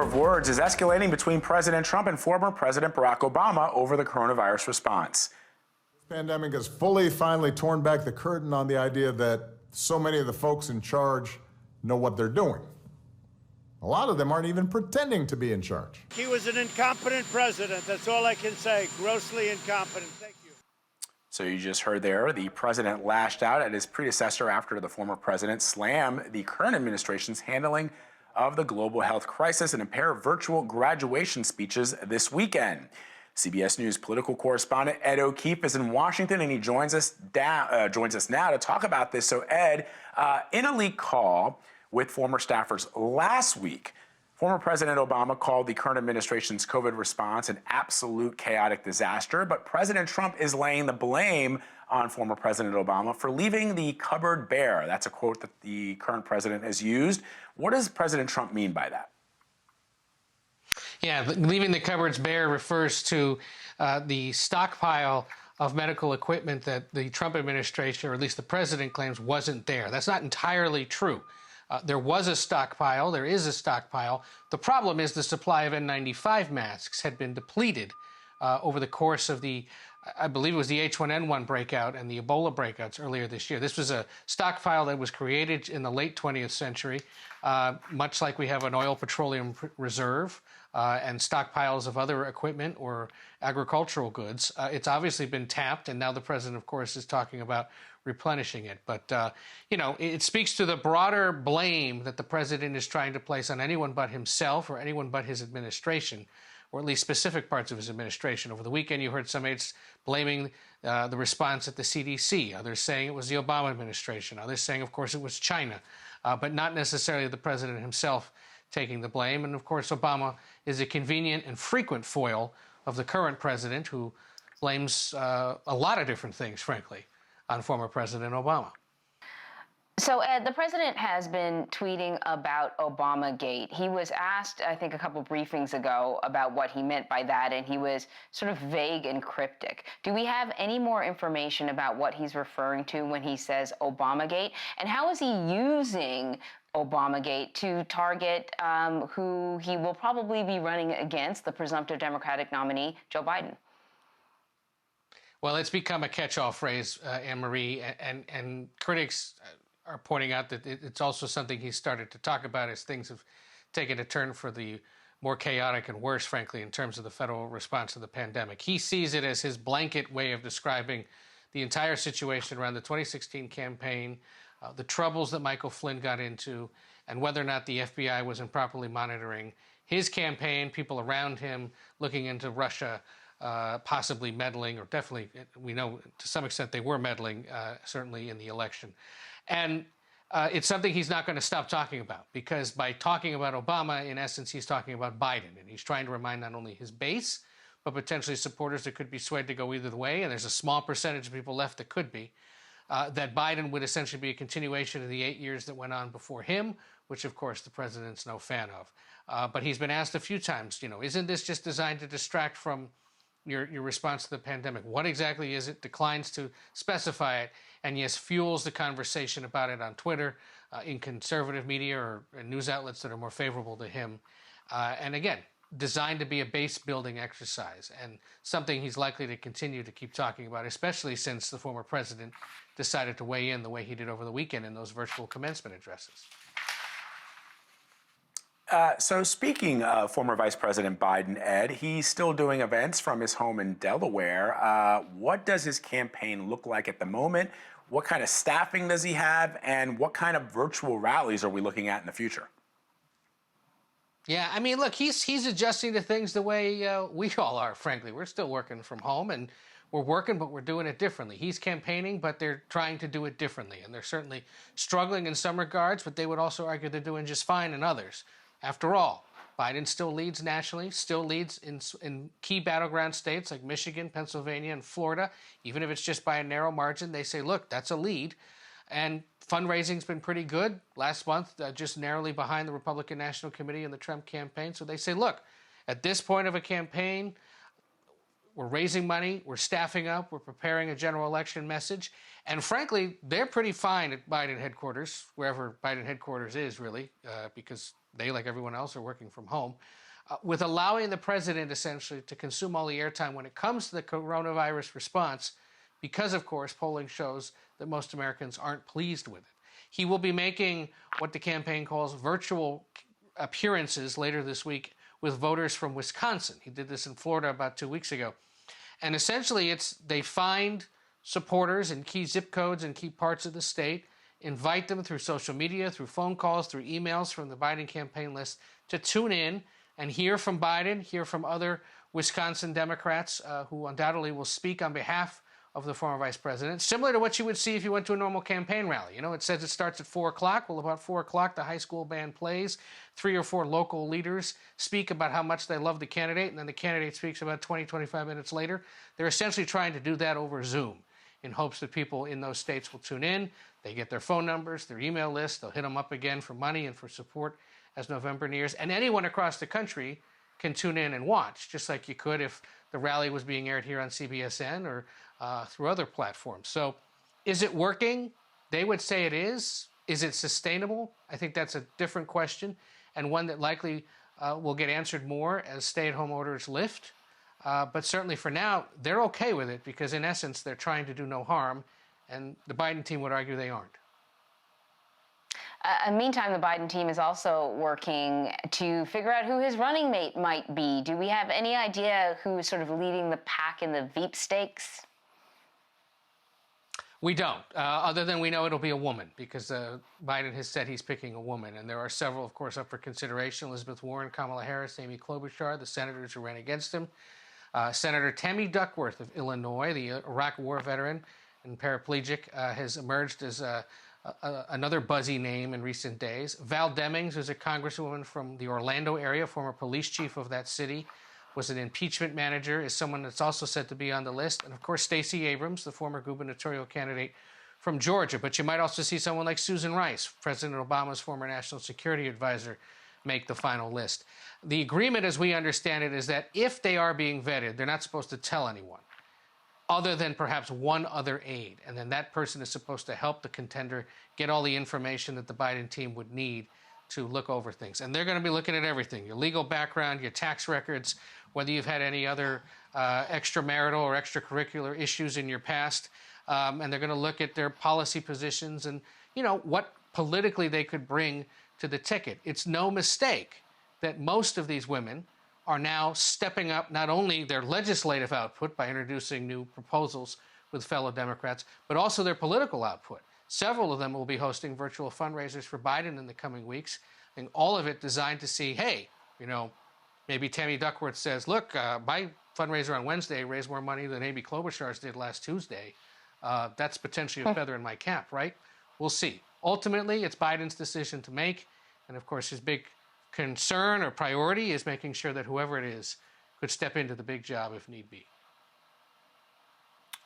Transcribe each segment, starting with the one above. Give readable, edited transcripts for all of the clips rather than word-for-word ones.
war of words is escalating between President Trump and former President Barack Obama over the coronavirus response. This pandemic has finally torn back the curtain on the idea that so many of the folks in charge know what they're doing. A lot of them aren't even pretending to be in charge. He was an incompetent president. That's all I can say. Grossly incompetent. Thank you. So you just heard there, the president lashed out at his predecessor after the former president slammed the current administration's handling of the global health crisis in a pair of virtual graduation speeches this weekend. CBS News political correspondent Ed O'Keefe is in Washington, and he joins us now to talk about this. So Ed, in a leaked call with former staffers last week, former President Obama called the current administration's COVID response an absolute chaotic disaster, but President Trump is laying the blame on former President Obama for leaving the cupboard bare. That's a quote that the current president has used. What does President Trump mean by that? Yeah, leaving the cupboards bare refers to the stockpile of medical equipment that the Trump administration, or at least the president, claims wasn't there. That's not entirely true. There was a stockpile. There is a stockpile. The problem is the supply of N95 masks had been depleted over the course of the, I believe it was the H1N1 breakout and the Ebola breakouts earlier this year. This was a stockpile that was created in the late 20th century, much like we have an oil petroleum reserve and stockpiles of other equipment or agricultural goods. It's obviously been tapped, and now the president, of course, is talking about replenishing it. But, you know, it speaks to the broader blame that the president is trying to place on anyone but himself or anyone but his administration, or at least specific parts of his administration. Over the weekend, you heard some aides blaming the response at the CDC. Others saying it was the Obama administration. Others saying, of course, it was China, but not necessarily the president himself taking the blame. And, of course, Obama is a convenient and frequent foil of the current president, who blames a lot of different things, frankly, on former President Obama. So, Ed, the president has been tweeting about Obamagate. He was asked, I think, a couple briefings ago about what he meant by that, and he was sort of vague and cryptic. Do we have any more information about what he's referring to when he says Obamagate? And how is he using Obamagate to target who he will probably be running against, the presumptive Democratic nominee, Joe Biden? Well, it's become a catch-all phrase, Anne-Marie, and critics are pointing out that it's also something he's started to talk about as things have taken a turn for the more chaotic and worse, frankly, in terms of the federal response to the pandemic. He sees it as his blanket way of describing the entire situation around the 2016 campaign, the troubles that Michael Flynn got into, and whether or not the FBI was improperly monitoring his campaign, people around him looking into Russia, possibly meddling, or definitely, we know to some extent they were meddling, certainly in the election. And it's something he's not going to stop talking about, because by talking about Obama, in essence, he's talking about Biden. And he's trying to remind not only his base, but potentially supporters that could be swayed to go either way, and there's a small percentage of people left that could be, that Biden would essentially be a continuation of the 8 years that went on before him, which, of course, the president's no fan of. But he's been asked a few times, you know, isn't this just designed to distract from your response to the pandemic? What exactly is it? Declines to specify it, and yes, fuels the conversation about it on Twitter, in conservative media or news outlets that are more favorable to him. And again, designed to be a base-building exercise, and something he's likely to continue to keep talking about, especially since the former president decided to weigh in the way he did over the weekend in those virtual commencement addresses. So speaking of former Vice President Biden, Ed, he's still doing events from his home in Delaware. What does his campaign look like at the moment? What kind of staffing does he have? And what kind of virtual rallies are we looking at in the future? Yeah, I mean, look, he's adjusting to things the way we all are, frankly. We're still working from home, and we're working, but we're doing it differently. He's campaigning, but they're trying to do it differently. And they're certainly struggling in some regards, but they would also argue they're doing just fine in others. After all, Biden still leads nationally, still leads in key battleground states like Michigan, Pennsylvania, and Florida. Even if it's just by a narrow margin, they say, look, that's a lead. And fundraising's been pretty good. Last month, just narrowly behind the Republican National Committee and the Trump campaign. So they say, look, at this point of a campaign, we're raising money, we're staffing up, we're preparing a general election message. And frankly, they're pretty fine at Biden headquarters, wherever Biden headquarters is, really, because they, like everyone else, are working from home, with allowing the president essentially to consume all the airtime when it comes to the coronavirus response, because, of course, polling shows that most Americans aren't pleased with it. He will be making what the campaign calls virtual appearances later this week with voters from Wisconsin. He did this in Florida about 2 weeks ago. And essentially, they find supporters in key zip codes and key parts of the state, invite them through social media, through phone calls, through emails from the Biden campaign list to tune in and hear from Biden, hear from other Wisconsin Democrats who undoubtedly will speak on behalf of the former vice president, similar to what you would see if you went to a normal campaign rally. You know, it says it starts at 4 o'clock. Well, about 4 o'clock, the high school band plays. 3 or 4 local leaders speak about how much they love the candidate, and then the candidate speaks about 20, 25 minutes later. They're essentially trying to do that over Zoom in hopes that people in those states will tune in. They get their phone numbers, their email list. They'll hit them up again for money and for support as November nears. And anyone across the country can tune in and watch, just like you could if the rally was being aired here on CBSN or through other platforms. So is it working? They would say it is. Is it sustainable? I think that's a different question, and one that likely will get answered more as stay-at-home orders lift. But certainly for now, they're okay with it because, in essence, they're trying to do no harm, and the Biden team would argue they aren't. Meantime, the Biden team is also working to figure out who his running mate might be. Do we have any idea who is sort of leading the pack in the Veep stakes? We don't, other than we know it'll be a woman, because Biden has said he's picking a woman. And there are several, of course, up for consideration: Elizabeth Warren, Kamala Harris, Amy Klobuchar, the senators who ran against him. Senator Tammy Duckworth of Illinois, the Iraq War veteran and paraplegic, has emerged as another buzzy name in recent days. Val Demings, who's a congresswoman from the Orlando area, former police chief of that city, was an impeachment manager, is someone that's also said to be on the list. And of course, Stacey Abrams, the former gubernatorial candidate from Georgia. But you might also see someone like Susan Rice, President Obama's former national security advisor, make the final list. The agreement, as we understand it, is that if they are being vetted, they're not supposed to tell anyone, other than perhaps one other aide. And then that person is supposed to help the contender get all the information that the Biden team would need to look over things. And they're going to be looking at everything: your legal background, your tax records, whether you've had any other extramarital or extracurricular issues in your past. And they're going to look at their policy positions and, you know, what politically they could bring to the ticket. It's no mistake that most of these women are now stepping up not only their legislative output by introducing new proposals with fellow Democrats, but also their political output. Several of them will be hosting virtual fundraisers for Biden in the coming weeks, and all of it designed to see, hey, you know, maybe Tammy Duckworth says, look, my fundraiser on Wednesday raised more money than Amy Klobuchar's did last Tuesday. That's potentially a feather in my cap, right? We'll see. Ultimately, it's Biden's decision to make, and of course, his big concern or priority is making sure that whoever it is could step into the big job if need be.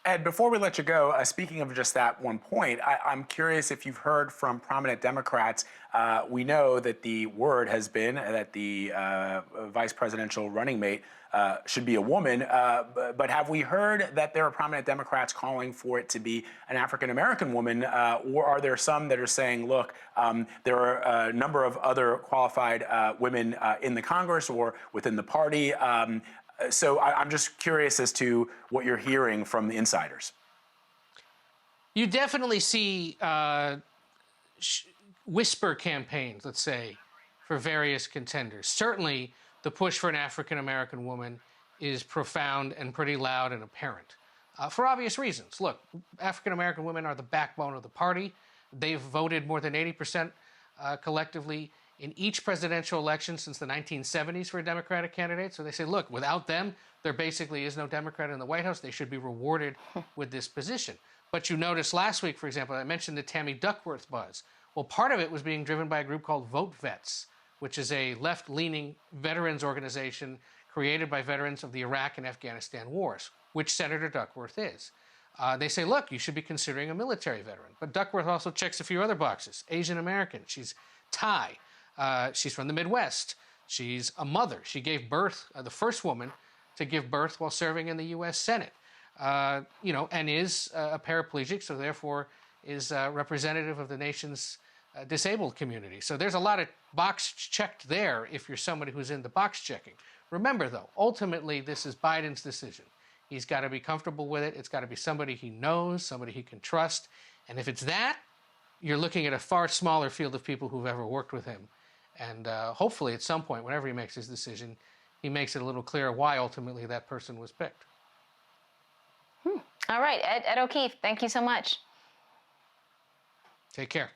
Ed, before we let you go, speaking of just that one point, I'm curious if you've heard from prominent Democrats. We know that the word has been that the vice presidential running mate should be a woman, but have we heard that there are prominent Democrats calling for it to be an African-American woman, or are there some that are saying, look, there are a number of other qualified women in the Congress or within the party? So I'm just curious as to what you're hearing from the insiders. You definitely see whisper campaigns, let's say, for various contenders. Certainly, the push for an African-American woman is profound and pretty loud and apparent, for obvious reasons. Look, African-American women are the backbone of the party. They've voted more than 80% collectively in each presidential election since the 1970s for a Democratic candidate. So they say, look, without them, there basically is no Democrat in the White House. They should be rewarded with this position. But you noticed last week, for example, I mentioned the Tammy Duckworth buzz. Well, part of it was being driven by a group called Vote Vets, which is a left-leaning veterans organization created by veterans of the Iraq and Afghanistan wars, which Senator Duckworth is. They say, look, you should be considering a military veteran. But Duckworth also checks a few other boxes. Asian American. She's Thai. She's from the Midwest. She's a mother. She gave birth, the first woman to give birth while serving in the U.S. Senate, and is a paraplegic, so therefore is representative of the nation's disabled community. So there's a lot of box checked there if you're somebody who's into box checking. Remember, though, ultimately, this is Biden's decision. He's got to be comfortable with it. It's got to be somebody he knows, somebody he can trust. And if it's that, you're looking at a far smaller field of people who've ever worked with him. And hopefully at some point, whenever he makes his decision, he makes it a little clearer why ultimately that person was picked. All right, Ed O'Keefe, thank you so much. Take care.